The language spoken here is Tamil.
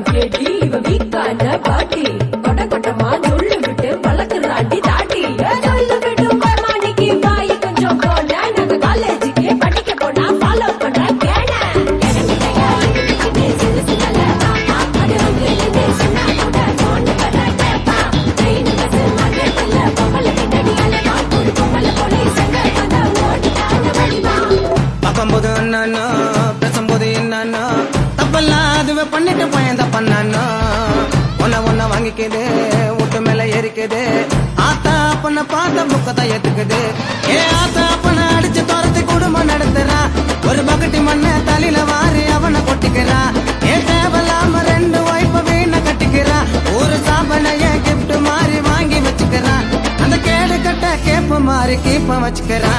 கேட்டி இவ வீக்கான பாட்டி கொட்ட கொட்டமா சொல்லு விட்டு பழக்குறாண்டி தாட்டி சொல்லு விட்டு மாணிக்கு வாய் கொஞ்சம் போன நாங்க காலேஜுக்கு படிக்க போனா ஃபாலோ பண்ற கேன பார்க்கும்போது என்னன்னா பேசும்போது என்னன்னா தப்பெல்லாம் அதுவே பண்ணிட்டு பயந்த பண்ணானா ஒன்ன வாங்கிக்குது வீட்டு மேல ஏறிக்குது ஆத்தா அப்பன பார்த்த புக்கத்தை ஏத்துக்குது ஆத்தா அப்பன அடிச்சு துரத்தி குடும்பம் நடத்துறா ஒரு பக்கெட்டி மண்ண தலையில வாரி அவனை கொட்டிக்கிறா தேவையில்லாம 2 வைப்ப வீண கட்டிக்கிறா ஒரு சாபனைய கிஃப்ட் மாறி வாங்கி வச்சுக்கிறா அந்த கேடு கட்ட கேப்ப மாறி கீப்ப வச்சுக்கிறா